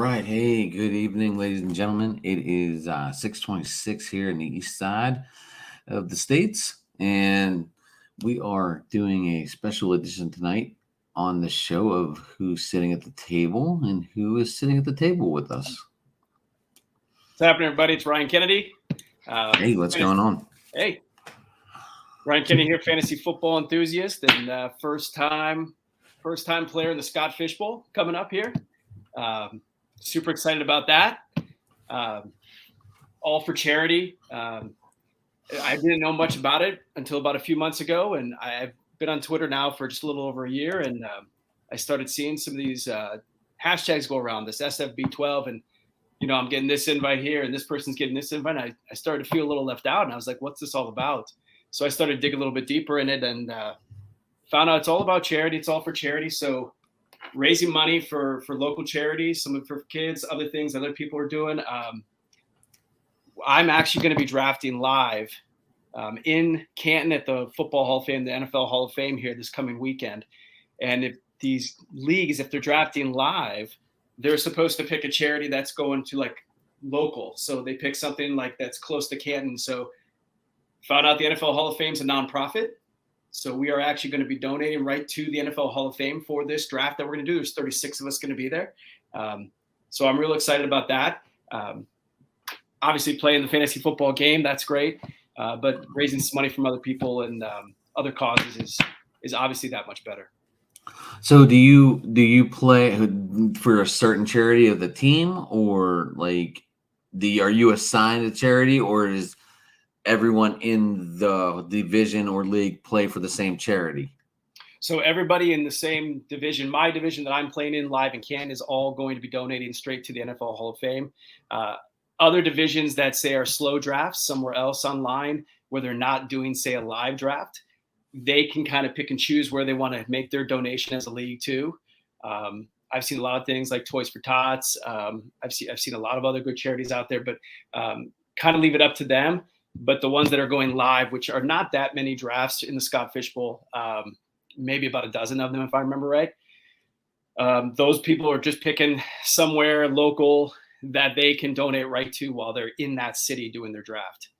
right. Hey, good evening, ladies and gentlemen. It is 6:26 here in the east side of the States, and we are doing a special edition tonight on the show of who's sitting at the table and who is sitting at the table with us. What's happening, everybody? It's Ryan Kennedy. Hey, what's going on? Hey, Ryan Kennedy here, fantasy football enthusiast, and first time player in the Scott Fish Bowl coming up here. Super excited about that. All for charity. I didn't know much about it until about a few months ago, and I've been on Twitter now for just a little over a year, and I started seeing some of these hashtags go around, this SFB12, and I'm getting this invite here, and this person's getting this invite. And I started to feel a little left out, and I was like, what's this all about? So I started to dig a little bit deeper in it, and found out it's all about charity. It's all for charity. So raising money for local charities, some for kids, other things other people are doing. I'm actually going to be drafting live in Canton at the Football Hall of Fame, the NFL Hall of Fame here this coming weekend. And if these leagues, if they're drafting live, they're supposed to pick a charity that's going to like local. So they pick something like that's close to Canton. So found out the NFL Hall of Fame is a nonprofit. So we are actually going to be donating right to the NFL Hall of Fame for this draft that we're going to do. There's 36 of us going to be there. So I'm real excited about that. Obviously playing the fantasy football game, that's great. But raising some money from other people and other causes is obviously that much better. So do you play for a certain charity of the team, or like are you assigned a charity, or is everyone in the division or league play for the same charity? So everybody in the same division, my division that I'm playing in live in Canton, is all going to be donating straight to the NFL Hall of Fame. Other divisions that say are slow drafts somewhere else online where they're not doing, say, a live draft, they can kind of pick and choose where they want to make their donation as a league too. I've seen a lot of things like Toys for Tots. I've seen a lot of other good charities out there, but kind of leave it up to them. But the ones that are going live, which are not that many drafts in the Scott Fish Bowl, maybe about a dozen of them, if I remember right. Those people are just picking somewhere local that they can donate right to while they're in that city doing their draft.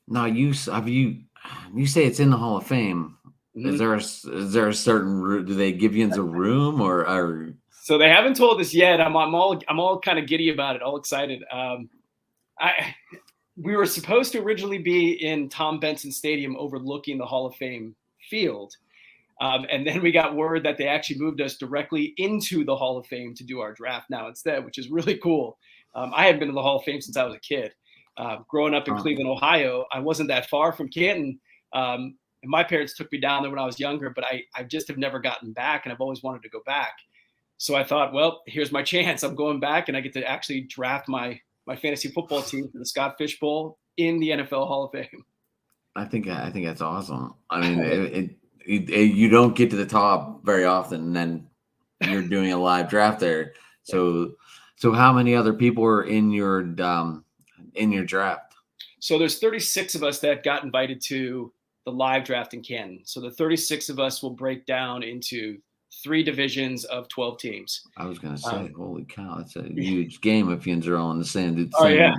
Now, you say it's in the Hall of Fame. Mm-hmm. Is there a certain room? Do they give you a room or? So they haven't told us yet. I'm all kind of giddy about it, all excited. We were supposed to originally be in Tom Benson Stadium overlooking the Hall of Fame field. And then we got word that they actually moved us directly into the Hall of Fame to do our draft now instead, which is really cool. I haven't been to the Hall of Fame since I was a kid. Growing up in Cleveland, Ohio, I wasn't that far from Canton. And my parents took me down there when I was younger, but I just have never gotten back, and I've always wanted to go back. So I thought, well, here's my chance. I'm going back, and I get to actually draft my fantasy football team for the Scott Fish Bowl in the NFL Hall of Fame. I think that's awesome. I mean, you don't get to the top very often, and then you're doing a live draft there. So how many other people are in your draft? So there's 36 of us that got invited to the live draft in Canton. So the 36 of us will break down into 3 divisions of 12 teams. I was going to say, holy cow, that's a huge game if you are all in the same. Oh, yeah.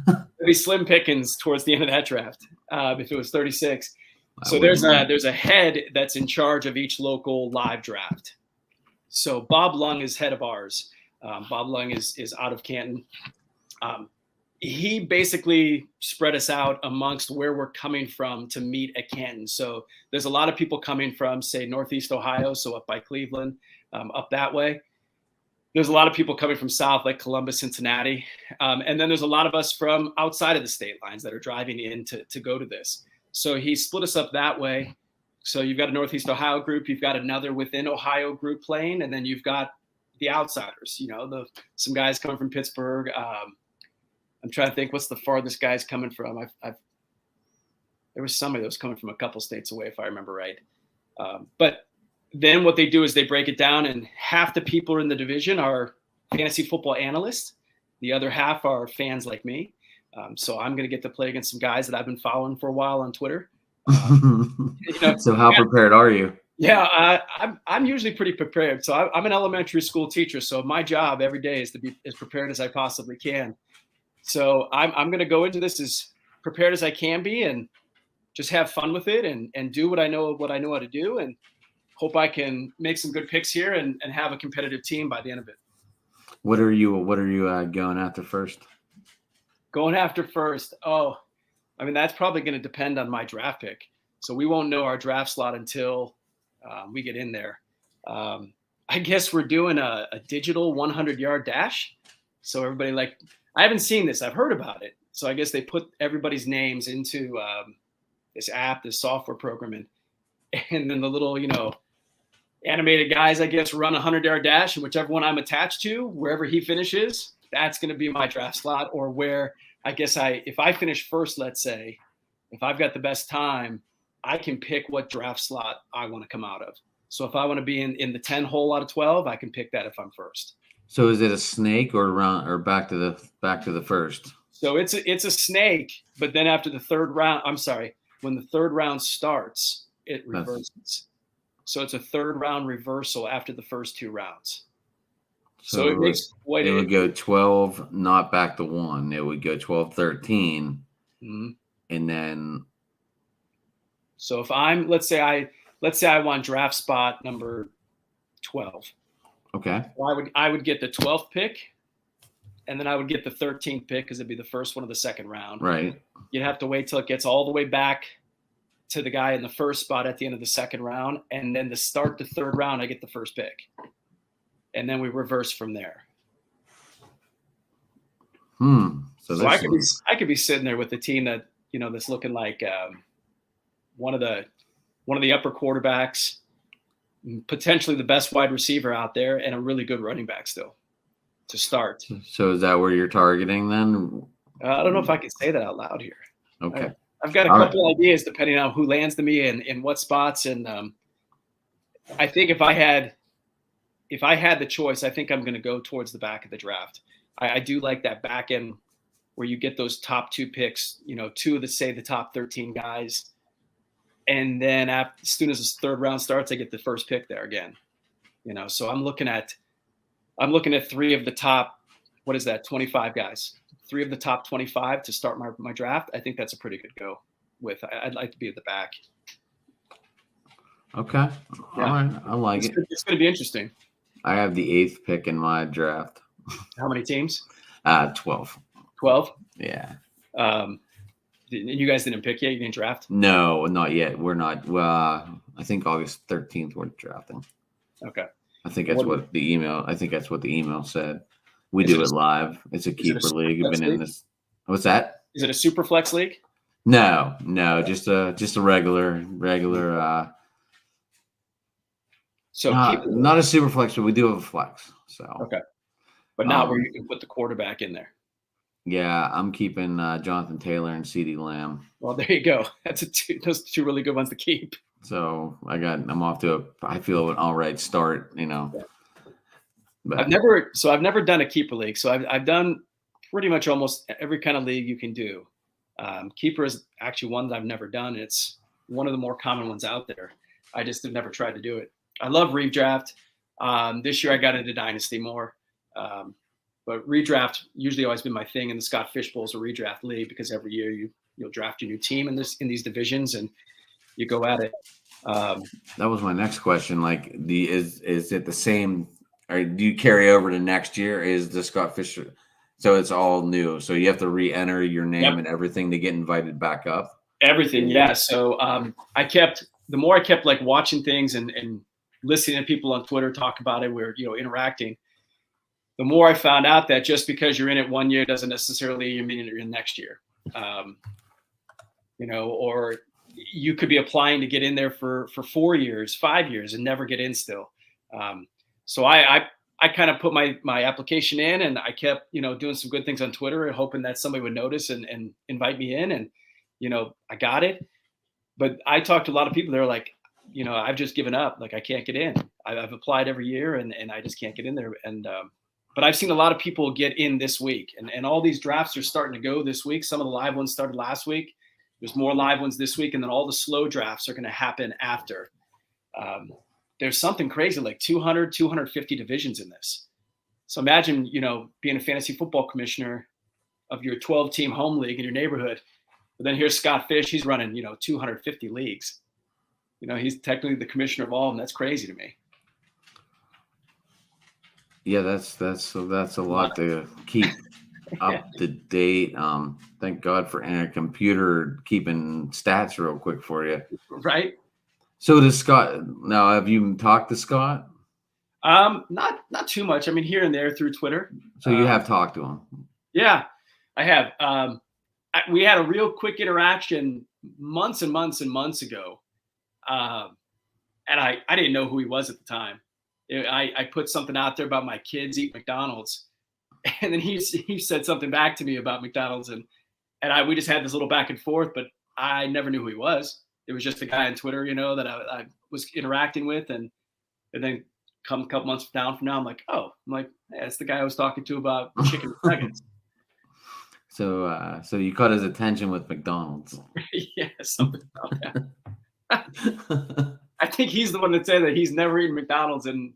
It'd be slim pickings towards the end of that draft if it was 36. So there's a head that's in charge of each local live draft. So Bob Lung is head of ours. Bob Lung is out of Canton. He basically spread us out amongst where we're coming from to meet at Canton. So there's a lot of people coming from, say, Northeast Ohio, so up by Cleveland, up that way. There's a lot of people coming from south, like Columbus, Cincinnati. And then there's a lot of us from outside of the state lines that are driving in to go to this. So he split us up that way. So you've got a Northeast Ohio group, you've got another within Ohio group playing, and then you've got the outsiders, some guys coming from Pittsburgh. I'm trying to think what's the farthest guys coming from. There was somebody that was coming from a couple states away, if I remember right. But then what they do is they break it down, and half the people in the division are fantasy football analysts. The other half are fans like me. So I'm going to get to play against some guys that I've been following for a while on Twitter. So how prepared are you? Yeah, I'm usually pretty prepared. So I'm an elementary school teacher. So my job every day is to be as prepared as I possibly can. So I'm going to go into this as prepared as I can be, and just have fun with it, and do what I know how to do, and hope I can make some good picks here, and have a competitive team by the end of it. What are you going after first? Going after first. Oh, I mean, that's probably going to depend on my draft pick. So we won't know our draft slot until we get in there. I guess we're doing a digital 100-yard dash. So everybody, like, I haven't seen this. I've heard about it. So I guess they put everybody's names into this app, this software program, and then the little, animated guys, I guess, run a 100-yard dash, and whichever one I'm attached to, wherever he finishes, that's going to be my draft slot, or where I guess if I finish first, let's say, if I've got the best time, I can pick what draft slot I want to come out of. So if I want to be in the 10 hole out of 12, I can pick that if I'm first. So is it a snake or back to the first? So it's a snake, but then after the third round, when the third round starts, it reverses. So it's a third round reversal after the first two rounds. So it makes it would go 12, not back to 1. It would go 12, 13, and then. So if I'm, let's say I want draft spot number 12. Okay. So I would get the 12th pick, and then I would get the 13th pick because it'd be the first one of the second round. Right. You'd have to wait till it gets all the way back to the guy in the first spot at the end of the second round, and then to start the third round, I get the first pick, and then we reverse from there. So I could be sitting there with the team that that's looking like one of the upper quarterbacks, potentially the best wide receiver out there, and a really good running back still to start. So is that where you're targeting then? I don't know if I can say that out loud here. Okay. I've got a couple ideas depending on who lands to me and in what spots. And I think if I had the choice, I think I'm going to go towards the back of the draft. I do like that back end where you get those top two picks, two of the top 13 guys. And then as soon as the third round starts, I get the first pick there again. So I'm looking at 3 of the top, 25 guys. 3 of the top 25 to start my draft. I think that's a pretty good go with. I'd like to be at the back. Okay. Yeah. All right. I like it. It's going to be interesting. I have the 8th pick in my draft. How many teams? 12. 12? Yeah. You guys didn't pick yet? You didn't draft? No, not yet. We're not. Well, I think August 13th we're drafting. Okay. I think that's what the email said. We do it live. It's a keeper league. I've been in this. What's that? Is it a super flex league? No, just a regular. So not a super flex, but we do have a flex. So okay, but not where you can put the quarterback in there. Yeah, I'm keeping Jonathan Taylor and CeeDee Lamb. Well, there you go. Those two really good ones to keep. So I'm off to I feel an all right start. Yeah. But I've never done a keeper league. So I've done pretty much almost every kind of league you can do. Keeper is actually one that I've never done. It's one of the more common ones out there. I just have never tried to do it. I love redraft. This year I got into Dynasty more. But redraft usually always been my thing. And the Scott Fishbowl is a redraft league because every year you'll draft your new team in these divisions and you go at it. That was my next question. Like, is it the same? Or do you carry over to next year? Is the Scott Fisher? So it's all new. So you have to re-enter your name and everything to get invited back up. Everything, yeah. So the more I kept like watching things and listening to people on Twitter talk about it, we're interacting. The more I found out that just because you're in it one year doesn't necessarily mean you're in next year. Or you could be applying to get in there for 4 years, 5 years, and never get in still. So I kind of put my application in, and I kept doing some good things on Twitter and hoping that somebody would notice and invite me in, and I got it. But I talked to a lot of people. They're like, I've just given up. Like I can't get in. I've applied every year, and I just can't get in there. And but I've seen a lot of people get in this week, and all these drafts are starting to go this week. Some of the live ones started last week. There's more live ones this week, and then all the slow drafts are going to happen after. There's something crazy, like 200, 250 divisions in this. So imagine, being a fantasy football commissioner of your 12-team home league in your neighborhood. But then here's Scott Fish. He's running, 250 leagues. He's technically the commissioner of all of them. That's crazy to me. Yeah, that's a lot to keep up to date. Thank God for a computer keeping stats real quick for you. Right. So does Scott. Now, have you talked to Scott? Not too much. I mean, here and there through Twitter. So you have talked to him? Yeah, I have. We had a real quick interaction months and months and months ago. And I didn't know who he was at the time. I put something out there about my kids eat McDonald's, and then he said something back to me about McDonald's, and we just had this little back and forth, but I never knew who he was. It was just a guy on Twitter, that I was interacting with, and then come a couple months down from now, I'm like, hey, that's the guy I was talking to about chicken nuggets. So you caught his attention with McDonald's. Yeah, something about that. I think he's the one that said that he's never eaten McDonald's in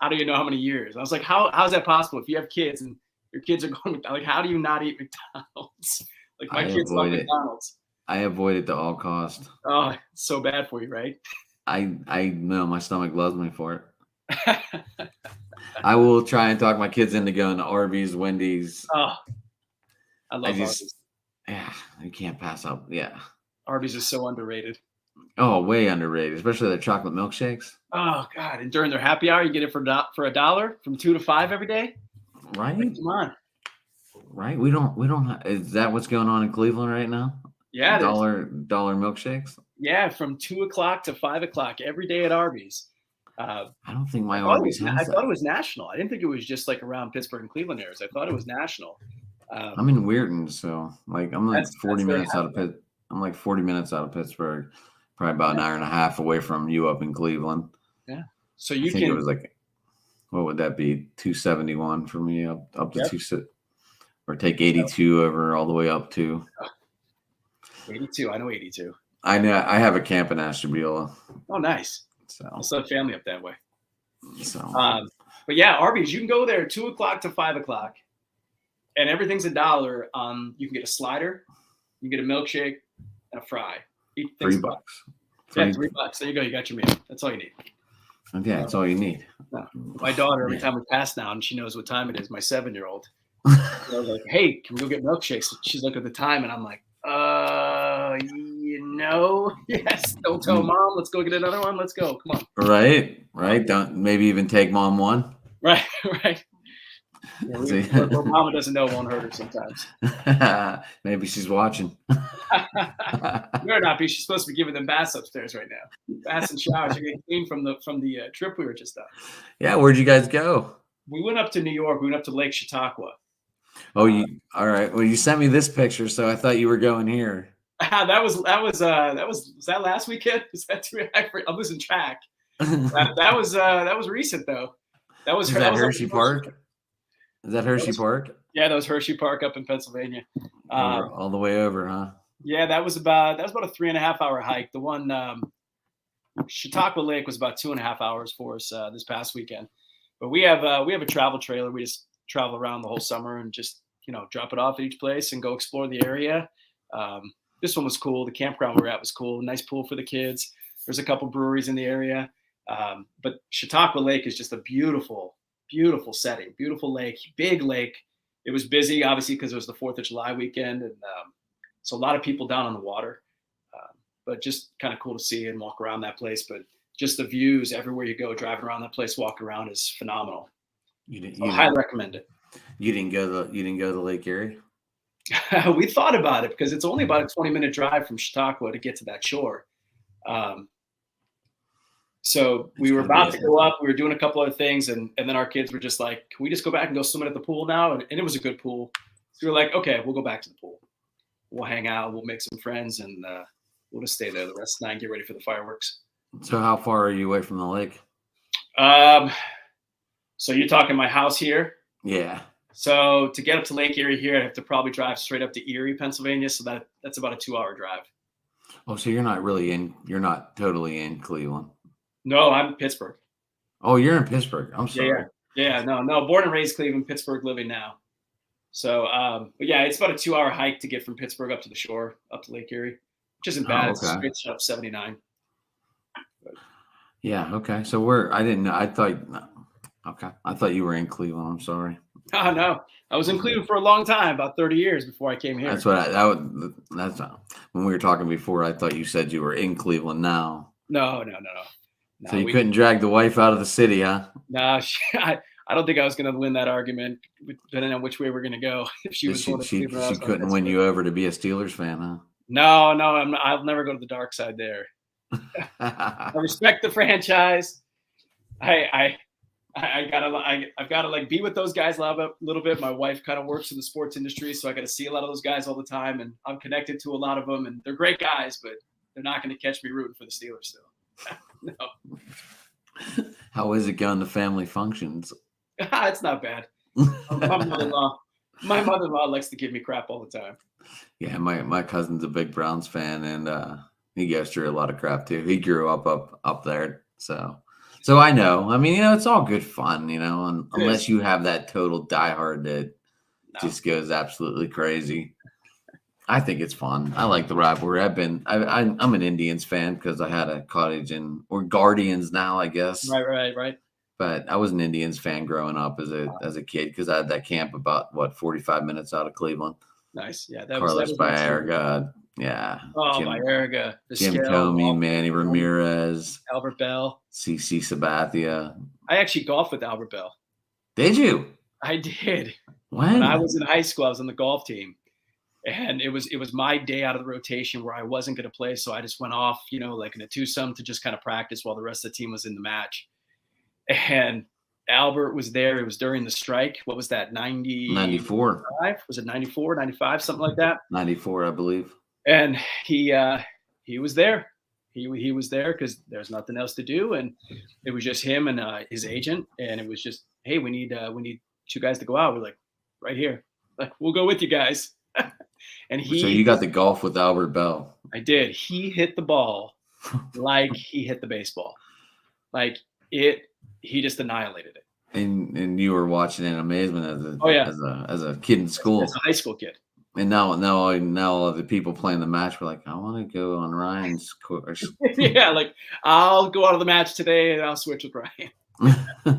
I don't even know how many years. I was like, how's that possible? If you have kids and your kids are going, like, how do you not eat McDonald's? Like, my kids love McDonald's. I avoid it at all cost. Oh, it's so bad for you, right? I know my stomach loves me for it. I will try and talk my kids into going to Arby's, Wendy's. Oh, I love Arby's. Yeah, you can't pass up. Yeah. Arby's is so underrated. Oh, way underrated, especially their chocolate milkshakes. Oh God! And during their happy hour, you get it for $1 from 2 to 5 every day. Right? Like, come on. Right? We don't. Is that what's going on in Cleveland right now? Yeah. Dollar milkshakes. Yeah, from 2 o'clock to 5 o'clock every day at Arby's. I don't think my Arby's has that. I thought it was national. I didn't think it was just like around Pittsburgh and Cleveland areas. I thought it was national. I'm in Weirton, so I'm like 40 minutes out of Pitt. I'm like 40 minutes out of Pittsburgh. Probably about an hour and a half away from you up in Cleveland. Yeah. So I think it was like, what would that be? 271 for me up to 2, or take 82 over all the way up to 82. I know 82. I know. I have a camp in Ashtabula. Oh, nice. So I still have family up that way. So, but yeah, Arby's, you can go there 2 o'clock to 5 o'clock, and everything's $1. You can get a slider, you can get a milkshake, and a fry. $3. Yeah, $3. There you go. You got your meal. That's all you need. Yeah, that's all you need. No. My daughter, every time we pass now, and she knows what time it is, my 7-year-old. I was like, hey, can we go get milkshakes? She's looking at the time, and I'm like, yes. Don't tell mom. Let's go get another one. Let's go. Come on. Right. Don't maybe even take mom one. Right. Yeah, what mama doesn't know won't hurt her sometimes. Maybe she's watching. Better not be. She's supposed to be giving them baths upstairs right now. Baths and showers. You're getting clean from the trip we were just on. Yeah, where'd you guys go? We went up to New York. We went up to Lake Chautauqua. Oh, all right. Well, you sent me this picture, so I thought you were going here. Was that last weekend? Was that I'm losing track. that was recent though. That was Hershey Park. Is that Hershey Park? Yeah, that was Hershey Park up in Pennsylvania. All the way over, huh? Yeah, that was about a 3.5 hour hike. The one Chautauqua Lake was about 2.5 hours for us this past weekend. But we have a travel trailer. We just travel around the whole summer and just drop it off at each place and go explore the area. This one was cool. The campground we're at was cool. Nice pool for the kids. There's a couple breweries in the area. But Chautauqua Lake is just a beautiful setting, beautiful lake, big lake. It was busy, obviously, because it was the 4th of July weekend. And so a lot of people down on the water, but just kind of cool to see and walk around that place. But just the views everywhere you go, driving around that place, walking around is phenomenal. I highly recommend it. You didn't go to Lake Erie? We thought about it because it's only about a 20-minute drive from Chautauqua to get to that shore. So we were about to go up. We were doing a couple other things, and then our kids were just like, "Can we just go back and go swimming at the pool now?" And it was a good pool. So we were like, "Okay, we'll go back to the pool. We'll hang out. We'll make some friends, and we'll just stay there the rest of the night and get ready for the fireworks." So how far are you away from the lake? So you're talking my house here? Yeah. So to get up to Lake Erie here, I'd have to probably drive straight up to Erie, Pennsylvania. So that's about a 2-hour drive. Oh, so you're not totally in Cleveland. No, I'm in Pittsburgh. Oh, you're in Pittsburgh. I'm Yeah, yeah, sorry. yeah. No. Born and raised Cleveland, Pittsburgh, living now. So, but yeah, it's about a 2-hour hike to get from Pittsburgh up to the shore, up to Lake Erie, which isn't bad. Oh, It's okay. straight up 79. Yeah. Okay. So I didn't know. Okay. I thought you were in Cleveland. I'm sorry. Oh no, I was in Cleveland for a long time, about 30 years before I came here. That's when we were talking before. I thought you said you were in Cleveland now. No. So you couldn't drag the wife out of the city, huh? No, I don't think I was going to win that argument, depending on which way we're going to go. If she was going to Cleveland, I She was going to couldn't win Pittsburgh. you over to be a Steelers fan, huh? No, I'll never go to the dark side there. I respect the franchise. I've got to like be with those guys a little bit. My wife kind of works in the sports industry, so I got to see a lot of those guys all the time, and I'm connected to a lot of them, and they're great guys, but they're not going to catch me rooting for the Steelers still. No. How is it going to family functions? It's not bad. My mother-in-law likes to give me crap all the time. Yeah, my cousin's a big Browns fan, and he goes through a lot of crap too. He grew up there, so I know. I mean, it's all good fun, unless you have that total diehard that just goes absolutely crazy. I think it's fun. I like the rivalry. I'm an Indians fan because I had a cottage or Guardians now, I guess. Right. But I was an Indians fan growing up as a kid because I had that camp about 45 minutes out of Cleveland. Nice, yeah. Carlos Baerga, yeah. Oh, Baerga, Jim Thome, Manny Ramirez, Albert Bell, CC Sabathia. I actually golfed with Albert Bell. Did you? I did. When I was in high school, I was on the golf team. And it was my day out of the rotation where I wasn't going to play. So I just went off, like in a twosome to just kind of practice while the rest of the team was in the match. And Albert was there. It was during the strike. What was that? 94. Was it 94, 95, something like that? 94, I believe. And he was there. He was there because there's nothing else to do. And it was just him and his agent. And it was just, hey, we need 2 guys to go out. We're like, right here. Like, we'll go with you guys. And so you got the golf with Albert Bell. I did. He hit the ball like he hit the baseball. Like he just annihilated it. And you were watching in amazement as a kid in school. As a high school kid. And now all the people playing the match were like, I want to go on Ryan's course. Yeah, like I'll go out of the match today and I'll switch with Ryan.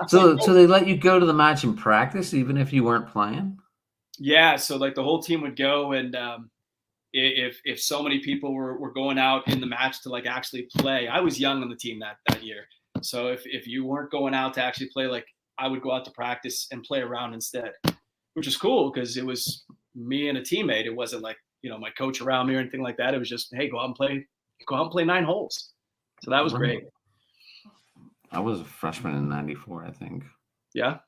So they let you go to the match and practice even if you weren't playing? Yeah, so like the whole team would go, and if so many people were going out in the match to like actually play, I was young on the team that year. So if you weren't going out to actually play, like I would go out to practice and play around instead, which is cool because it was me and a teammate. It wasn't like my coach around me or anything like that. It was just, hey, go out and play 9 holes. So that was great. I was a freshman in '94, I think. Yeah.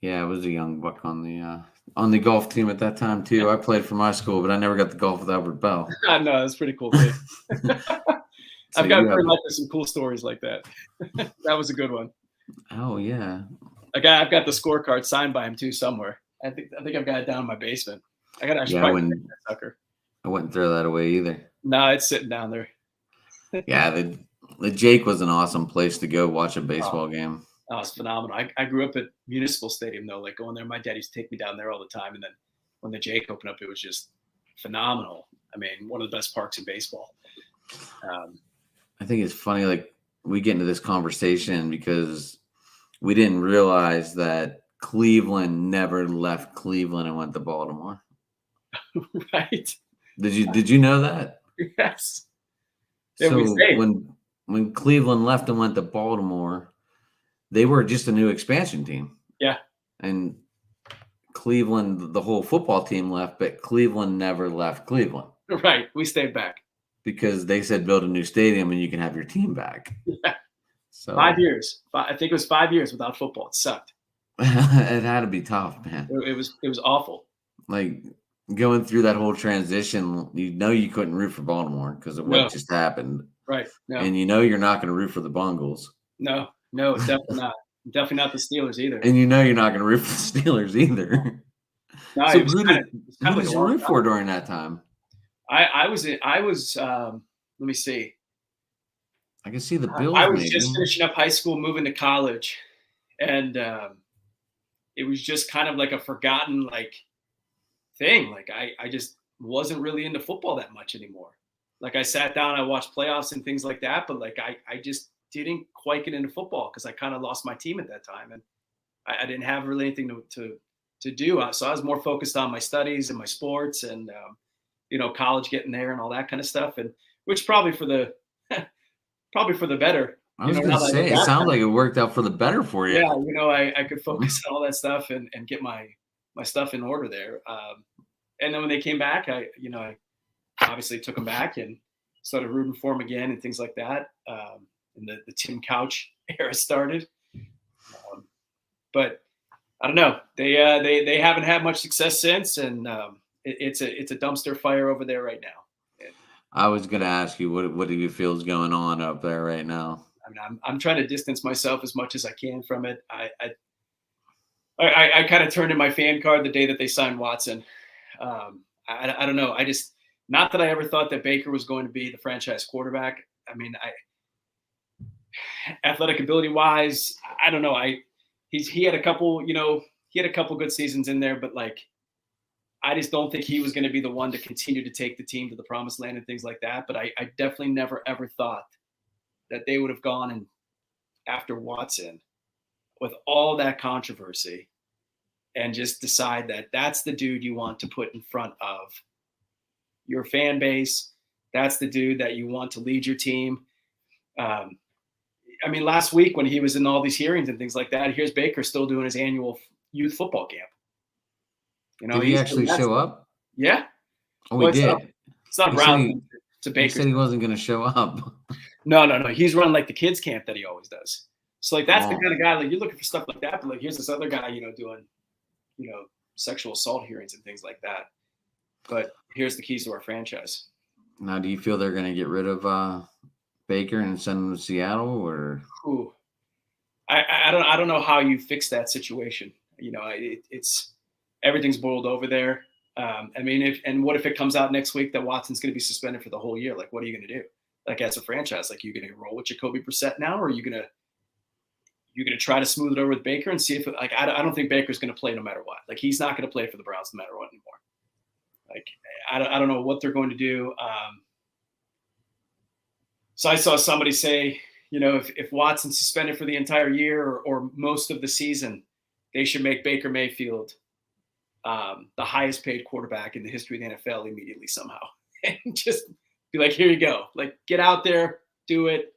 Yeah, I was a young buck on the golf team at that time too. I played for my school, but I never got to golf with Albert Bell. No, that's pretty cool. I've got some cool stories like that. That was a good one. Oh yeah. I've got the scorecard signed by him too somewhere. I think I've got it down in my basement. I got actually probably that sucker. I wouldn't throw that away either. No, it's sitting down there. Yeah, the Jake was an awesome place to go watch a baseball game. Oh, it's phenomenal. I grew up at Municipal Stadium though, like going there. My dad used to take me down there all the time, and then when the Jake opened up, it was just phenomenal. I mean, one of the best parks in baseball. I think it's funny, like we get into this conversation because we didn't realize that Cleveland never left Cleveland and went to Baltimore. Right? Did you know that? Yes. So when Cleveland left and went to Baltimore, they were just a new expansion team. Yeah. And Cleveland, the whole football team left, but Cleveland never left Cleveland. Right. We stayed back. Because they said build a new stadium and you can have your team back. Yeah. So 5 years. I think it was 5 years without football. It sucked. It had to be tough, man. It was awful. Like going through that whole transition, you couldn't root for Baltimore because of what just happened. Right. No. And you're not going to root for the Bungles. No, definitely not. Definitely not the Steelers either. And you're not going to root for the Steelers either. No, so who did you root for during that time? I was let me see. I can see the Bills I was maybe. just finishing up high school, moving to college, and it was just kind of like a forgotten thing. Like I just wasn't really into football that much anymore. Like I sat down, I watched playoffs and things like that, but like I just didn't quite get into football because I kind of lost my team at that time, and I didn't have really anything to do. So I was more focused on my studies and my sports, and college getting there and all that kind of stuff, and which probably for the probably for the better. I was Now gonna that I look say it back sounds on like it, it worked out for the better for you. yeah, I could focus on all that stuff and get my stuff in order there. And then when they came back, I obviously took them back and started rooting for them again and things like that. And the Tim Couch era started. But I don't know. They haven't had much success since, and it's a dumpster fire over there right now. And, I was gonna ask you what do you feel is going on up there right now? I mean, I'm trying to distance myself as much as I can from it. I kind of turned in my fan card the day that they signed Watson. I don't know. I just, not that I ever thought that Baker was going to be the franchise quarterback. I mean, athletic ability wise, I don't know. He had a couple, he had a couple good seasons in there, but like, I just don't think he was going to be the one to continue to take the team to the promised land and things like that. But I definitely never ever thought that they would have gone and after Watson with all that controversy and just decide that that's the dude you want to put in front of your fan base. That's the dude that you want to lead your team. I mean, last week when he was in all these hearings and things like that, here's Baker still doing his annual youth football camp. Did he actually show up? Yeah. Oh, Well, he did. It's not He said Brown to he Baker. said he wasn't gonna show up. No. He's running like the kids camp that he always does. So like that's the Oh. kind of guy like you're looking for stuff like that. But like here's this other guy, doing, sexual assault hearings and things like that. But here's the keys to our franchise. Now, do you feel they're gonna get rid of Baker and send him to Seattle, or? Ooh. I don't know how you fix that situation. It's everything's boiled over there. I mean, what if it comes out next week that Watson's going to be suspended for the whole year? Like, what are you going to do? Like, as a franchise, like, you going to roll with Jacoby Brissett now, or are you going to try to smooth it over with Baker and see if I don't think Baker's going to play no matter what. Like, he's not going to play for the Browns no matter what anymore. Like, I don't know what they're going to do. So I saw somebody say, if Watson's suspended for the entire year or most of the season, they should make Baker Mayfield the highest paid quarterback in the history of the NFL immediately somehow. And just be like, here you go. Like, get out there, do it.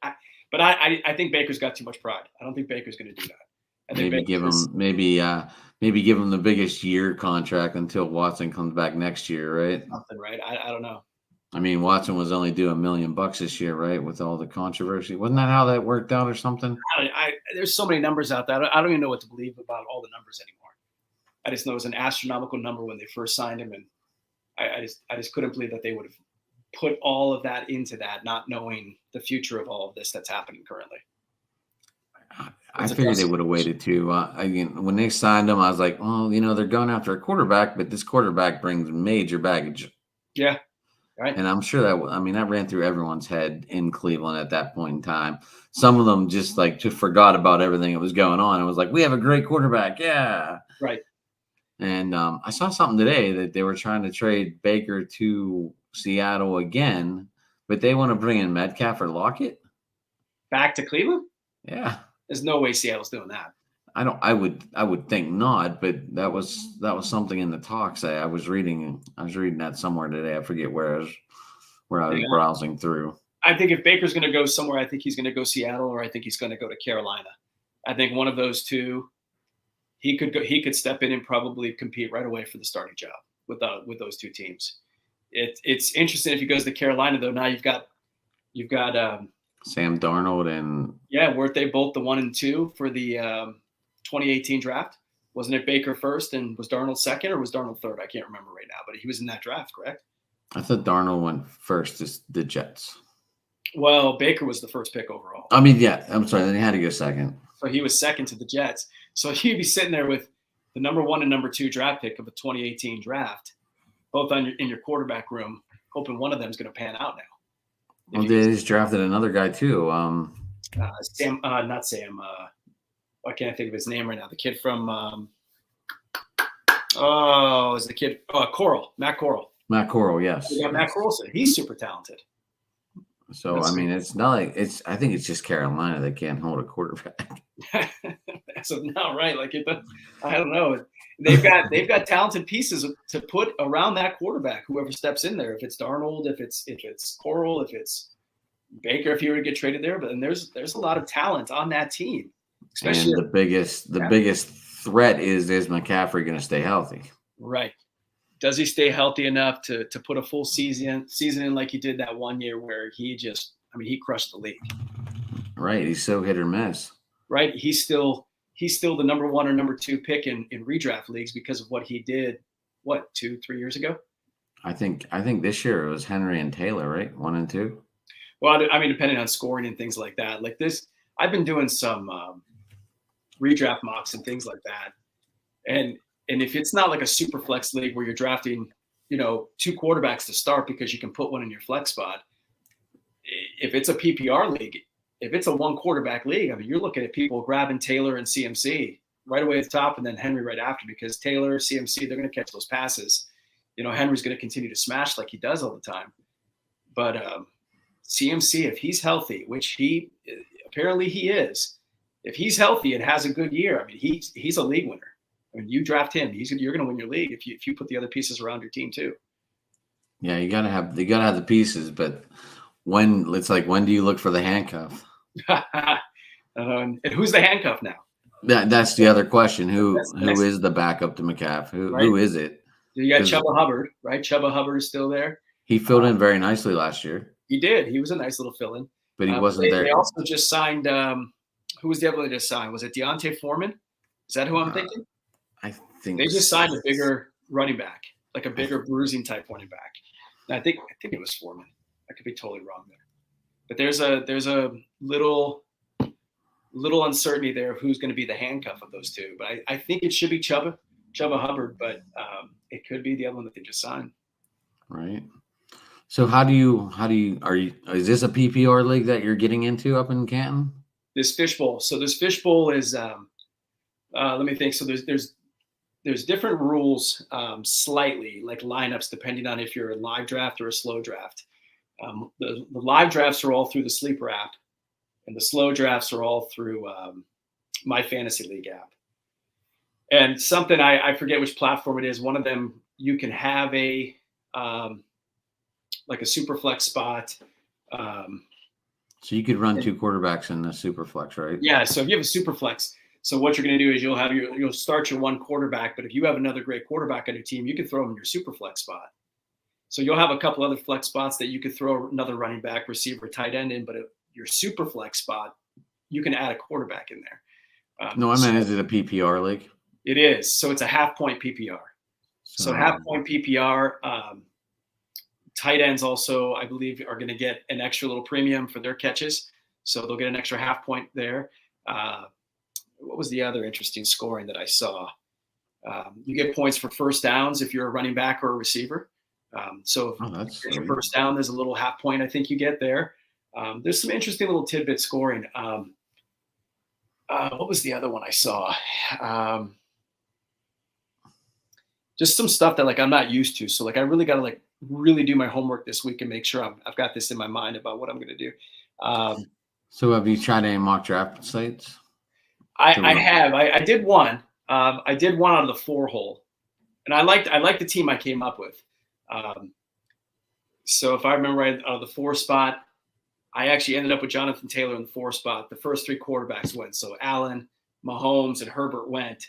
But I think Baker's got too much pride. I don't think Baker's going to do that. Maybe give him the biggest year contract until Watson comes back next year, right? Something, right? I don't know. I mean, Watson was only due $1 million this year, right? With all the controversy, wasn't that how that worked out or something? There's so many numbers out there. I don't even know what to believe about all the numbers anymore. I just know it was an astronomical number when they first signed him, and I just couldn't believe that they would have put all of that into that, not knowing the future of all of this that's happening currently. I figured they would have waited too. When they signed him, I was like, well, they're going after a quarterback, but this quarterback brings major baggage. Yeah. Right. And I'm sure that ran through everyone's head in Cleveland at that point in time. Some of them just forgot about everything that was going on and was like, we have a great quarterback. Yeah. Right. And I saw something today that they were trying to trade Baker to Seattle again, but they want to bring in Metcalf or Lockett. Back to Cleveland? Yeah. There's no way Seattle's doing that. I would think not, but that was something in the talks. I was reading that somewhere today. I forget where I was browsing through. I think if Baker's going to go somewhere, I think he's going to go Seattle, or I think he's going to go to Carolina. I think one of those two, he could step in and probably compete right away for the starting job with those two teams. It's interesting if he goes to Carolina though. Now you've got Sam Darnold and weren't they both the 1 and 2 for the 2018 draft? Wasn't it Baker first and was Darnold second, or was Darnold third? I can't remember right now, but he was in that draft, correct? I thought Darnold went first to the Jets. Well, Baker was the first pick overall. I mean, yeah, I'm sorry. Then he had to go second. So he was second to the Jets. So he'd be sitting there with the number 1 and number 2 draft pick of a 2018 draft, both in your quarterback room, hoping one of them is going to pan out now. Well, they just drafted another guy too. Sam, not Sam. Why can't I think of his name right now? The kid from is the kid Coral, Matt Coral. Matt Corral, yes. We got Matt Coral. He's super talented. So I mean, it's not like it's. I think it's just Carolina that can't hold a quarterback. So now, right? Like I don't know. They've got talented pieces to put around that quarterback. Whoever steps in there, if it's Darnold, if it's Coral, if it's Baker, if he were to get traded there, but then there's a lot of talent on that team. Especially and the biggest threat is McCaffrey going to stay healthy? Right. Does he stay healthy enough to put a full season in like he did that one year where he crushed the league. Right. He's so hit or miss. Right. He's still the number 1 or number 2 pick in redraft leagues because of what he did, 2-3 years ago? I think this year it was Henry and Taylor, right? 1 and 2. Well, I mean, depending on scoring and things like that. Like this, I've been doing some redraft mocks and things like that. And if it's not like a super flex league where you're drafting, 2 quarterbacks to start because you can put one in your flex spot. If it's a PPR league, if it's a 1 quarterback league, I mean, you're looking at people grabbing Taylor and CMC right away at the top and then Henry right after because Taylor, CMC, they're going to catch those passes. Henry's going to continue to smash like he does all the time. But CMC, if he's healthy, which apparently he is, if he's healthy and has a good year, I mean, he's a league winner. I mean, you draft him, you're going to win your league if you put the other pieces around your team too. Yeah, you gotta have the pieces, but when do you look for the handcuff? And who's the handcuff now? That's the other question. Who is the backup to McCaff? Who is it? You got Chuba Hubbard, right? Chuba Hubbard is still there. He filled in very nicely last year. He did. He was a nice little fill-in. But he wasn't there. They also just signed who was the other they just signed? Was it Deontay Foreman? Is that who I'm thinking? I think they just signed a bigger running back, like a bigger bruising type running back. And I think it was Foreman. I could be totally wrong there. But there's a little uncertainty there of who's going to be the handcuff of those two. But I think it should be Chuba Hubbard, but it could be the other one that they just signed. Right. So is this a PPR league that you're getting into up in Canton? This fishbowl. So this fishbowl is let me think. So there's different rules slightly, like lineups, depending on if you're a live draft or a slow draft. The live drafts are all through the Sleeper app, and the slow drafts are all through my Fantasy League app. And something I forget which platform it is. One of them you can have a like a super flex spot. So you could run 2 quarterbacks in the super flex, right? Yeah. So if you have a super flex, so what you're going to do is you'll start your 1 quarterback, but if you have another great quarterback on your team, you can throw him in your super flex spot. So you'll have a couple other flex spots that you could throw another running back, receiver, tight end in, but your super flex spot, you can add a quarterback in there. No, I meant, is it a PPR league? It is. So it's a half-point PPR. So half-point PPR. Tight ends also, I believe, are going to get an extra little premium for their catches. So they'll get an extra half point there. What was the other interesting scoring that I saw? You get points for first downs if you're a running back or a receiver. So if it's your first down, there's a little half point I think you get there. There's some interesting little tidbit scoring. What was the other one I saw? Just some stuff that I'm not used to. So I really got to really do my homework this week and make sure I've got this in my mind about what I'm going to do. So have you tried any mock draft sites? I have. I did one. I did one out of the 4 hole, and I liked the team I came up with. So if I remember right, out of the 4 spot, I actually ended up with Jonathan Taylor in the 4 spot. The first 3 quarterbacks went. So Allen, Mahomes, and Herbert went.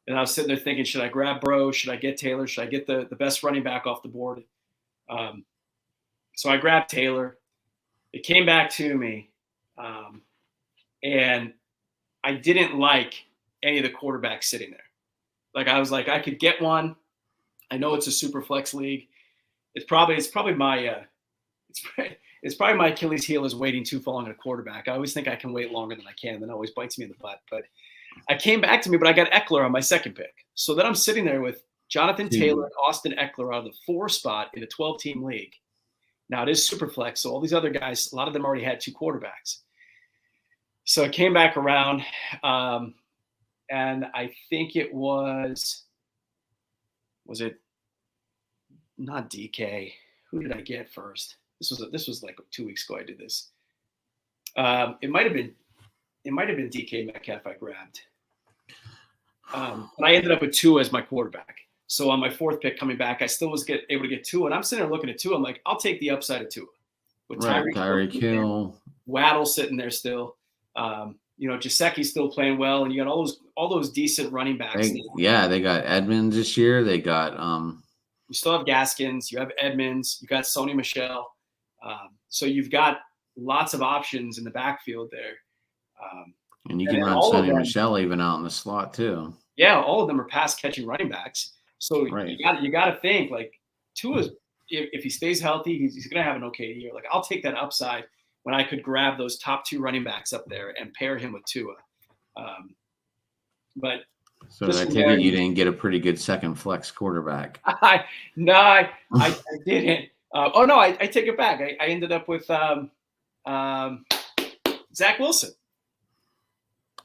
And I was sitting there thinking, should I grab Bro? Should I get Taylor? Should I get the best running back off the board? So I grabbed Taylor. It came back to me. And I didn't like any of the quarterbacks sitting there. I was like, I could get one. I know it's a super flex league. It's probably my Achilles heel is waiting too long at a quarterback. I always think I can wait longer than I can, and then it always bites me in the butt. But I came back to me, but I got Eckler on my second pick. So then I'm sitting there with Jonathan Taylor and Austin Eckler out of the 4 spot in a 12-team league. Now it is super flex, so all these other guys, a lot of them already had 2 quarterbacks. So it came back around, and I think it was it not DK? Who did I get first? This was like 2 weeks ago. I did this. It might have been DK Metcalf I grabbed. And I ended up with Tua as my quarterback. So on my 4th pick coming back, I still was able to get Tua. And I'm sitting there looking at Tua. I'm like, I'll take the upside of Tua. With Tyreek Hill, Waddle sitting there still. Gesicki's still playing well, and you got all those decent running backs. They got Edmonds this year. They got you still have Gaskins. You have Edmonds. You got Sony Michel. So you've got lots of options in the backfield there. And you can run Sony Michel even out in the slot too. Yeah, all of them are pass catching running backs. So you got to think like Tua's. If he stays healthy, he's going to have an okay year. Like I'll take that upside when I could grab those top 2 running backs up there and pair him with Tua. But so I take it you didn't get a pretty good second flex quarterback. I didn't. I take it back. I ended up with Zach Wilson.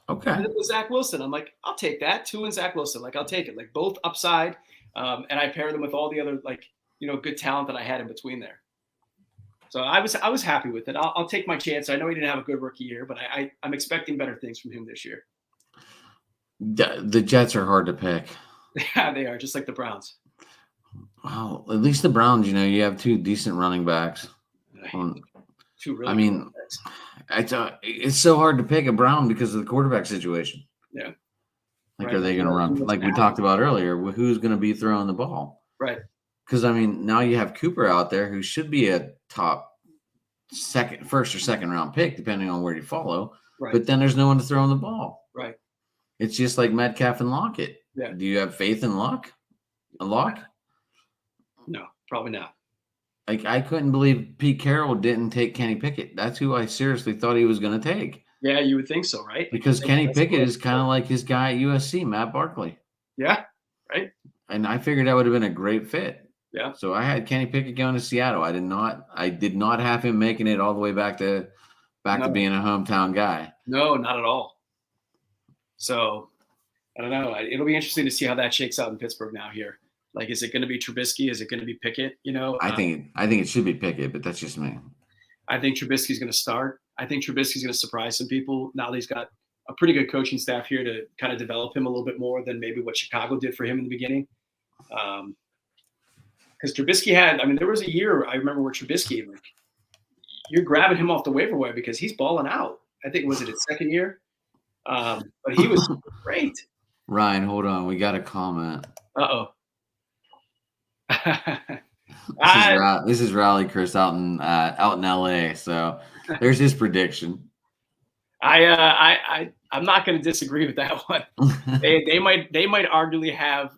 Okay. I ended up with Zach Wilson. I'm like, I'll take that. Tua and Zach Wilson. Like I'll take it. Like both upside, and I pair them with all the other good talent that I had in between there. So I was happy with it. I'll take my chance. I know he didn't have a good rookie year, but I'm expecting better things from him this year. The Jets are hard to pick. Yeah, they are, just like the Browns. Well, at least the Browns, you have 2 decent running backs. 2 really it's so hard to pick a Brown because of the quarterback situation. Yeah. Like, are they going to run? Like we talked about earlier, who's going to be throwing the ball? Right. Because, now you have Cooper out there who should be a top first or second round pick, depending on where you follow. Right. But then there's no one to throw in the ball. Right. It's just like Metcalf and Lockett. Yeah. Do you have faith in Lock? No, probably not. Like, I couldn't believe Pete Carroll didn't take Kenny Pickett. That's who I seriously thought he was going to take. Yeah, you would think so, right? Because Kenny Pickett is kind of like his guy at USC, Matt Barkley. Yeah, right. And I figured that would have been a great fit. Yeah. So I had Kenny Pickett going to Seattle. I did not have him making it all the way back to being a hometown guy. No, not at all. So I don't know. It'll be interesting to see how that shakes out in Pittsburgh now here. Like, is it going to be Trubisky? Is it going to be Pickett? I think it should be Pickett, but that's just me. I think Trubisky's going to start. I think Trubisky's going to surprise some people. Now that he's got a pretty good coaching staff here to kind of develop him a little bit more than maybe what Chicago did for him in the beginning. Because Trubisky there was a year I remember where Trubisky, you're grabbing him off the waiver wire because he's balling out. I think, was it his second year? But he was great. Ryan, hold on. We got a comment. Uh-oh. This is Rally Chris out in LA. So there's his prediction. I'm not going to disagree with that one. they might arguably have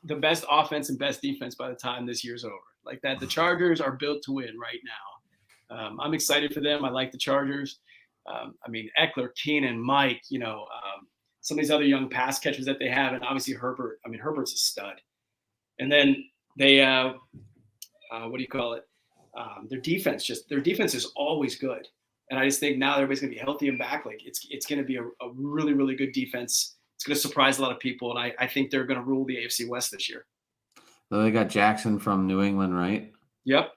the best offense and best defense by the time this year's over. Like that, the Chargers are built to win right now. I'm excited for them. I like the Chargers. Eckler, Keenan, Mike, some of these other young pass catchers that they have, and obviously Herbert. Herbert's a stud. And then they, their defense is always good. And I just think now everybody's going to be healthy and back. Like it's going to be a really, really good defense. It's going to surprise a lot of people. And I think they're going to rule the AFC West this year. So they got Jackson from New England, right? Yep.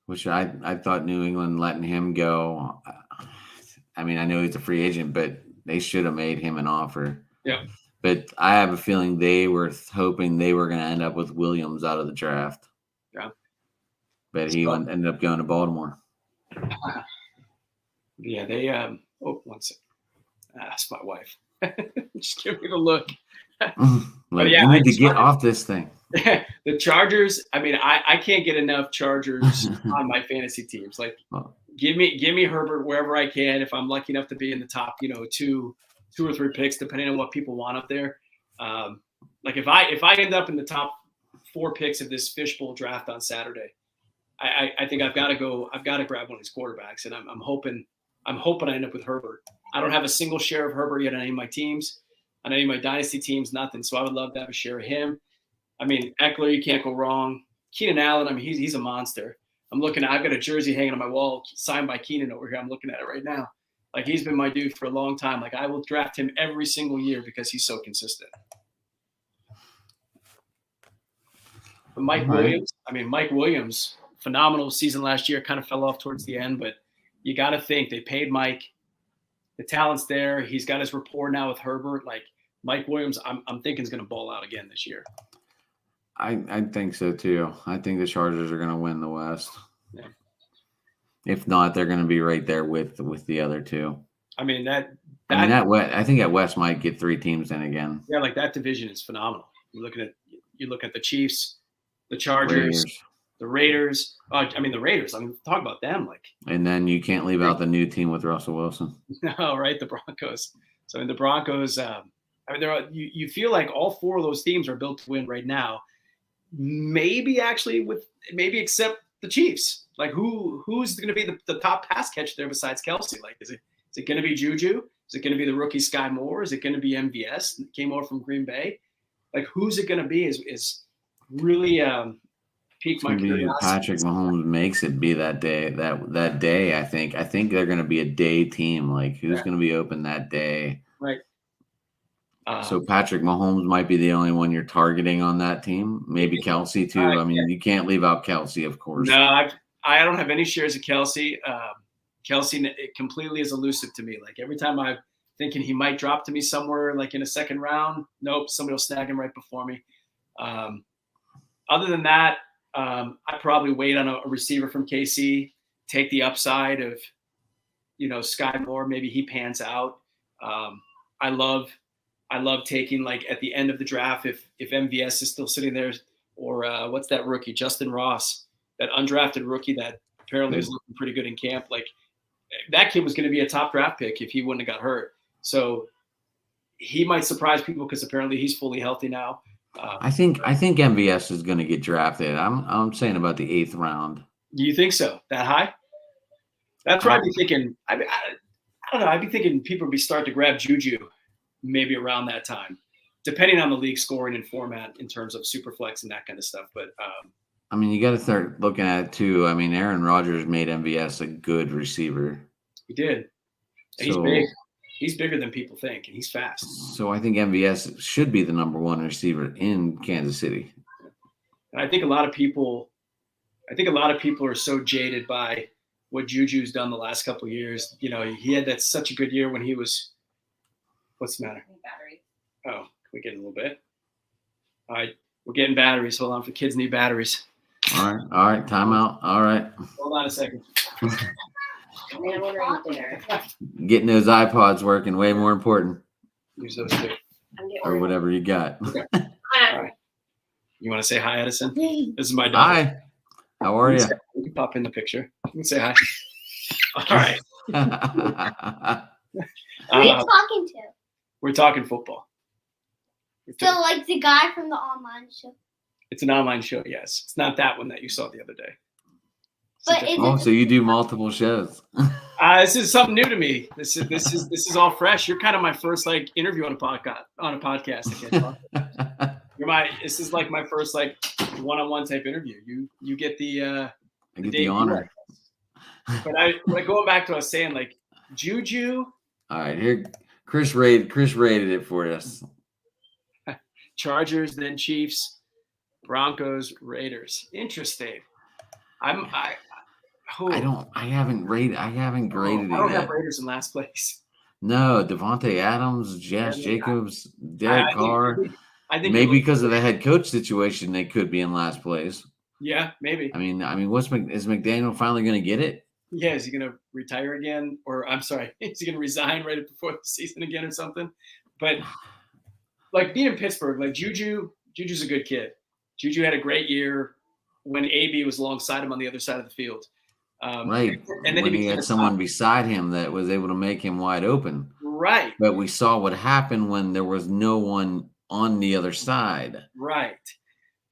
Which I thought New England letting him go. I know he's a free agent, but they should have made him an offer. Yeah. But I have a feeling they were hoping they were going to end up with Williams out of the draft. Yeah. But he ended up going to Baltimore. Yeah, they one second. That's my wife. Just give me the look. You need to get off this thing. The Chargers, I can't get enough Chargers on my fantasy teams. Like give me Herbert wherever I can if I'm lucky enough to be in the top, 2 or 3 picks, depending on what people want up there. Like if I end up in the top 4 picks of this fishbowl draft on Saturday, I think I've got to grab one of these quarterbacks, and I'm hoping I end up with Herbert. I don't have a single share of Herbert yet on any of my teams, on any of my dynasty teams, nothing. So I would love to have a share of him. Eckler, you can't go wrong. Keenan Allen, he's a monster. I'm looking. I've got a jersey hanging on my wall signed by Keenan over here. I'm looking at it right now. Like, he's been my dude for a long time. Like, I will draft him every single year because he's so consistent. But Mike Williams, phenomenal season last year. Kind of fell off towards the end, but you got to think they paid Mike. The talent's there. He's got his rapport now with Herbert. Like, Mike Williams, I'm thinking is going to ball out again this year. I think so too. I think the Chargers are going to win the West. Yeah. If not, they're going to be right there with the other two. I mean I think that West might get 3 teams in again. Yeah, like, that division is phenomenal. You look at the Chiefs, the Chargers, the Raiders. The Raiders. Talk about them. Like, and then you can't leave out the new team with Russell Wilson. No, right? The Broncos. So the Broncos. You feel like all 4 of those teams are built to win right now. Maybe except the Chiefs. Like, who's going to be the top pass catcher there besides Kelsey? Like, is it going to be Juju? Is it going to be the rookie Sky Moore? Is it going to be MVS? Came over from Green Bay. Like, who's it going to be? Is really piqued my curiosity. Patrick Mahomes makes it be that day. That day, I think they're going to be a day team. Like, who's going to be open that day? Right. So Patrick Mahomes might be the only one you're targeting on that team. Maybe Kelsey too. You can't leave out Kelsey, of course. No, I don't have any shares of Kelsey. Kelsey completely is elusive to me. Like, every time I'm thinking he might drop to me somewhere, like in a second round, nope, somebody will snag him right before me. Other than that, I probably wait on a receiver from KC, take the upside of, Sky Moore. Maybe he pans out. I love taking, like, at the end of the draft, if MVS is still sitting there, or what's that rookie, Justin Ross, that undrafted rookie that apparently is looking pretty good in camp. Like, that kid was going to be a top draft pick if he wouldn't have got hurt. So he might surprise people because apparently he's fully healthy now. I think MVS is going to get drafted. I'm saying about the 8th round. Do you think so? That high? That's where I'd be thinking. I don't know. I'd be thinking people would be starting to grab Juju maybe around that time, depending on the league scoring and format in terms of Superflex and that kind of stuff. But you got to start looking at it too. Aaron Rodgers made MVS a good receiver. He did. He's big. He's bigger than people think, and he's fast. So I think MVS should be the number 1 receiver in Kansas City. And I think a lot of people are so jaded by what Juju's done the last couple of years. He had such a good year when he was. What's the matter? Battery. Oh, can we get a little bit? All right, we're getting batteries. Hold on, for kids need batteries. All right. Time out. All right. Hold on a second. Getting those iPods working, way more important. Use those too. Or whatever you got. Okay. All right. You want to say hi, Edison? This is my dog. Hi. How are you? You can pop in the picture. You can say hi. All right. Who are you talking to? We're talking football. So, like the guy from the online show? It's an online show, yes. It's not that one that you saw the other day. But so you do multiple shows. This is something new to me. This is all fresh. You're kind of my first interview on a podcast. This is like my first one-on-one type interview. You get I get the honor. But going back to what I was saying, like Juju. All right, here Chris rated it for us. Chargers, then Chiefs, Broncos, Raiders. Interesting. I haven't graded it. I don't have Raiders in last place. No, Devontae Adams, Josh Jacobs, Derek Carr. I think maybe because of the head coach situation, they could be in last place. Yeah, maybe. Is McDaniel finally going to get it? Yeah, is he going to retire again? Or is he going to resign right before the season again or something? But being in Pittsburgh, Juju's a good kid. Juju had a great year when AB was alongside him on the other side of the field. Right. And then when he had someone beside him that was able to make him wide open. Right. But we saw what happened when there was no one on the other side. Right.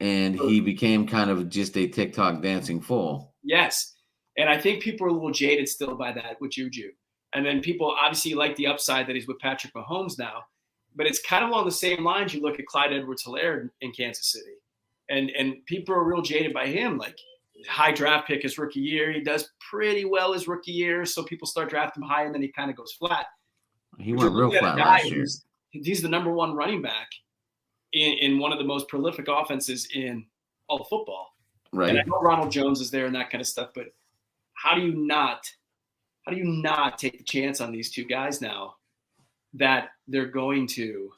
And he became kind of just a TikTok dancing fool. Yes. And I think people are a little jaded still by that with Juju. And then people obviously like the upside that he's with Patrick Mahomes now. But it's kind of along the same lines. You look at Clyde Edwards-Helaire in Kansas City. And people are real jaded by him. Like, high draft pick his rookie year. He does pretty well his rookie year, so people start drafting him high, and then he kind of goes flat. He went real flat last year. He's the number one running back in one of the most prolific offenses in all of football. Right. And I know Ronald Jones is there and that kind of stuff, but how do you not take the chance on these two guys now that they're going to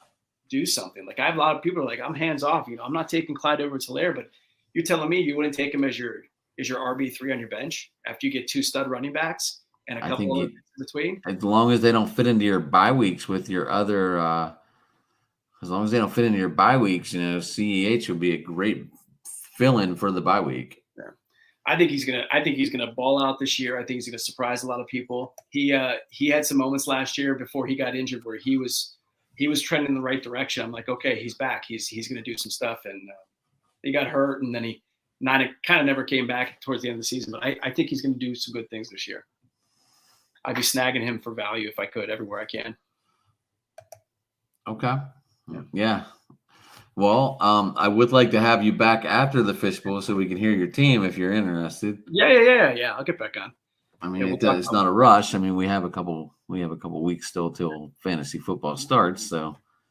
do something? Like, I have a lot of people are like, I'm hands off. I'm not taking Clyde Edwards-Helaire, but you're telling me you wouldn't take him as your RB3 on your bench after you get two stud running backs and a couple in between? As long as they don't fit into your bye weeks with your other as long as they don't fit into your bye weeks, CEH would be a great fill-in for the bye week. Yeah. I think he's gonna ball out this year. I think he's gonna surprise a lot of people. He had some moments last year before he got injured where he was trending in the right direction. I'm like, okay, he's back. He's gonna do some stuff, and he got hurt, and then he kind of never came back towards the end of the season. But I think he's gonna do some good things this year. I'd be snagging him for value if I could everywhere I can. Okay. Yeah. Well, I would like to have you back after the fishbowl so we can hear your team if you're interested. Yeah. I'll get back on. I mean, it's not a rush. I mean, we have a couple weeks still till fantasy football starts.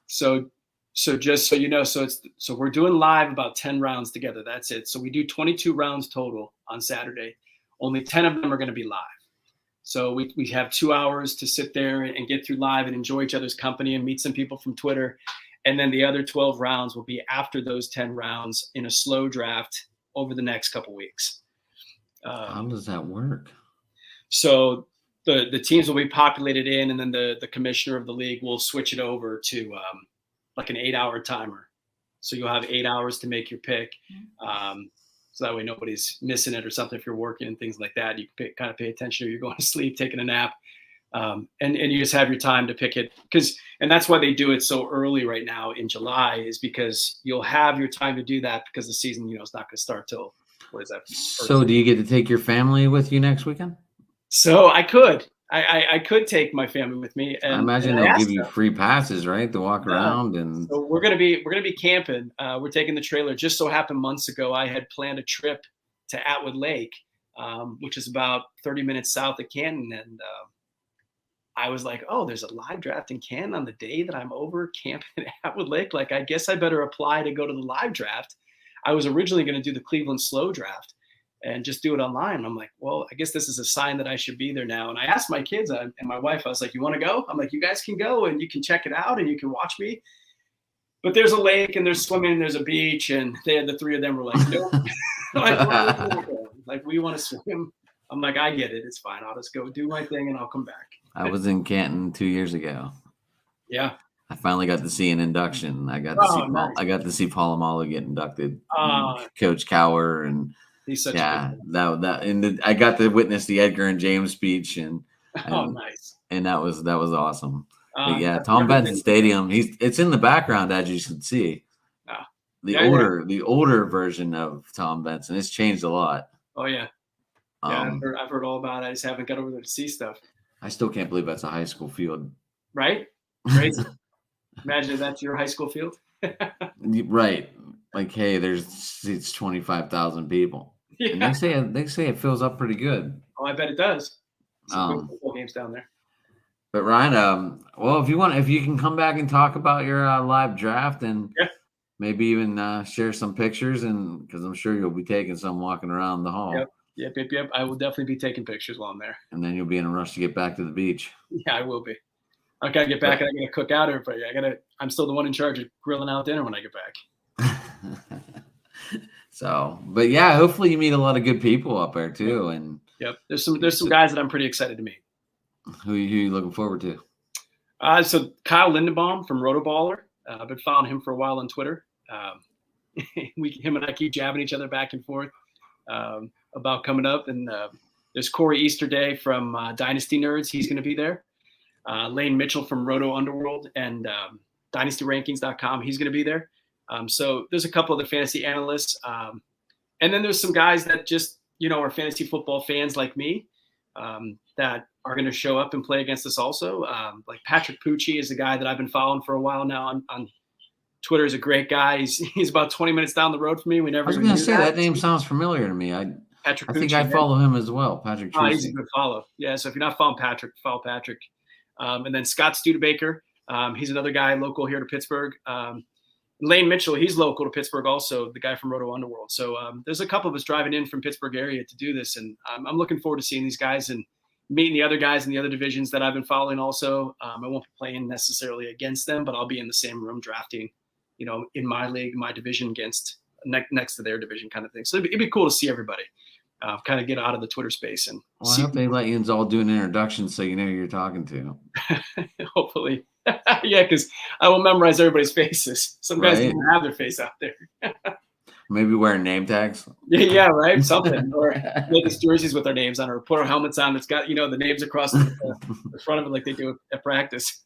So just so you know, so we're doing live about 10 rounds together. That's it. So we do 22 rounds total on Saturday. Only 10 of them are going to be live. So we have 2 hours to sit there and get through live and enjoy each other's company and meet some people from Twitter. And then the other 12 rounds will be after those 10 rounds in a slow draft over the next couple weeks. How does that work? So the teams will be populated in, and then the commissioner of the league will switch it over to like an 8-hour timer. So you'll have 8 hours to make your pick. So that way nobody's missing it or something. If you're working and things like that, you can kind of pay attention, or you're going to sleep, taking a nap. And you just have your time to pick it, and that's why they do it so early right now in July, is because you'll have your time to do that, because the season, is not going to start till, what is that? So do you get to take your family with you next weekend? So I could take my family with me. And I imagine they'll give you free passes, right, to walk around. And so we're gonna be camping. We're taking the trailer. Just so happened months ago, I had planned a trip to Atwood Lake, which is about 30 minutes south of Canton, and I was like, oh, there's a live draft in Canton on the day that I'm over camping at Atwood Lake. Like, I guess I better apply to go to the live draft. I was originally going to do the Cleveland slow draft and just do it online. I'm like, well, I guess this is a sign that I should be there now. And I asked my kids and my wife, I was like, you want to go? I'm like, you guys can go and you can check it out and you can watch me. But there's a lake and there's swimming and there's a beach. And the three of them were like, nope. Like, we want to swim. I'm like, I get it. It's fine. I'll just go do my thing and I'll come back. I was in Canton 2 years ago. Yeah. I finally got to see an induction. I got to see Polamalu get inducted. Coach Cower, and he's such a good one. I got to witness the Edgar and James speech, and nice. And that was awesome. Tom Benson Stadium. It's in the background, as you can see. The older version of Tom Benson. It's changed a lot. Oh yeah. Yeah, I've heard all about it. I just haven't got over there to see stuff. I still can't believe that's a high school field. Right? Crazy. Imagine if that's your high school field. Right. Like, hey, it's 25,000 people. Yeah. And they say it fills up pretty good. Oh, I bet it does. Some football games down there. But Ryan, well, if you can come back and talk about your live draft, and maybe even share some pictures, and because I'm sure you'll be taking some walking around the hall. Yep. I will definitely be taking pictures while I'm there. And then you'll be in a rush to get back to the beach. Yeah, I will be. I gotta get back and I gotta cook out everybody. I'm still the one in charge of grilling out dinner when I get back. So, but yeah, hopefully you meet a lot of good people up there too. And there's some guys that I'm pretty excited to meet. Who are you looking forward to? So Kyle Lindenbaum from Rotoballer. I've been following him for a while on Twitter. Him and I keep jabbing each other back and forth about coming up. And there's Corey Easterday from Dynasty Nerds. He's going to be there. Lane Mitchell from Roto Underworld and DynastyRankings.com. He's going to be there. So there's a couple of the fantasy analysts. And then there's some guys that just, are fantasy football fans like me that are going to show up and play against us also. Like Patrick Pucci is a guy that I've been following for a while now on Twitter. Is a great guy. He's about 20 minutes down the road from me. I was going to say that name sounds familiar to me. Patrick. I think I follow him as well, Patrick Oh, he's a Tracy. good follow. Yeah, so if you're not following Patrick, follow Patrick. And then Scott Studebaker, he's another guy local here to Pittsburgh. Lane Mitchell, he's local to Pittsburgh also, the guy from Roto Underworld. So there's a couple of us driving in from Pittsburgh area to do this, and I'm looking forward to seeing these guys and meeting the other guys in the other divisions that I've been following also. I won't be playing necessarily against them, but I'll be in the same room drafting, in my league, my division against next to their division kind of thing. So it'd be cool to see everybody kind of get out of the Twitter space. And I hope they let you all do an introduction so you know who you're talking to. Hopefully. Yeah, because I will memorize everybody's faces. Some guys don't have their face out there. Maybe wear name tags. Yeah, right. Something. Or make these jerseys with our names on, or put our helmets on that's got, the names across the front of it like they do at practice.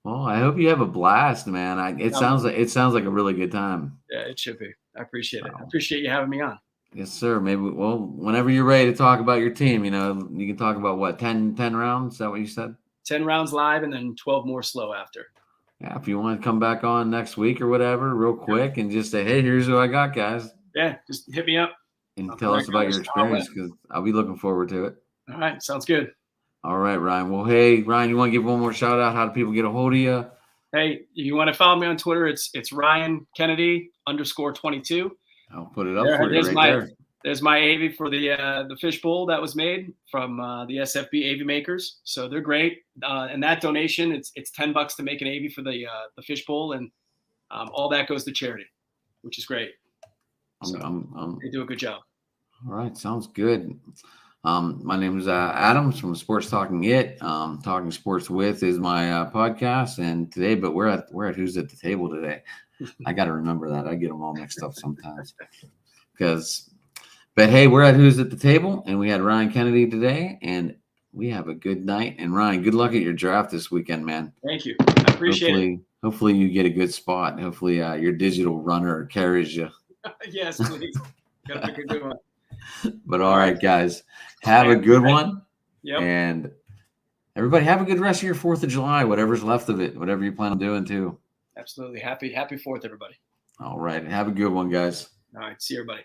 Well, I hope you have a blast, man. It sounds like a really good time. Yeah, it should be. I appreciate it. I appreciate you having me on. Yes, sir. Maybe, whenever you're ready to talk about your team, you can talk about what, 10 rounds? Is that what you said? 10 rounds live and then 12 more slow after. Yeah, if you want to come back on next week or whatever, real quick, and just say, hey, here's who I got, guys. Yeah, just hit me up. And tell us about your experience, because I'll be looking forward to it. All right, sounds good. All right, Ryan. Well, hey, Ryan, you want to give one more shout out? How do people get a hold of you? Hey, you want to follow me on Twitter? It's Ryan Kennedy _22. I'll put it up for you there. There's my AV for the fishbowl that was made from the SFB AV makers. So they're great. And that donation, it's $10 to make an AV for the fishbowl, and all that goes to charity, which is great. So they do a good job. All right, sounds good. My name is Adams from Sports Talking It. Talking Sports With is my podcast, and today, but we're at Who's at the Table today. I got to remember that. I get them all mixed up sometimes. But hey, we're at Who's at the Table, and we had Ryan Kennedy today, and we have a good night. And Ryan, good luck at your draft this weekend, man. Thank you. I appreciate it. Hopefully you get a good spot. Hopefully your digital runner carries you. Yes, please. Gotta pick a good one. But all right, guys, have a good one. Yep. And everybody have a good rest of your 4th of July, whatever's left of it, whatever you plan on doing too. Absolutely. Happy 4th, everybody. All right. Have a good one, guys. All right. See you, everybody.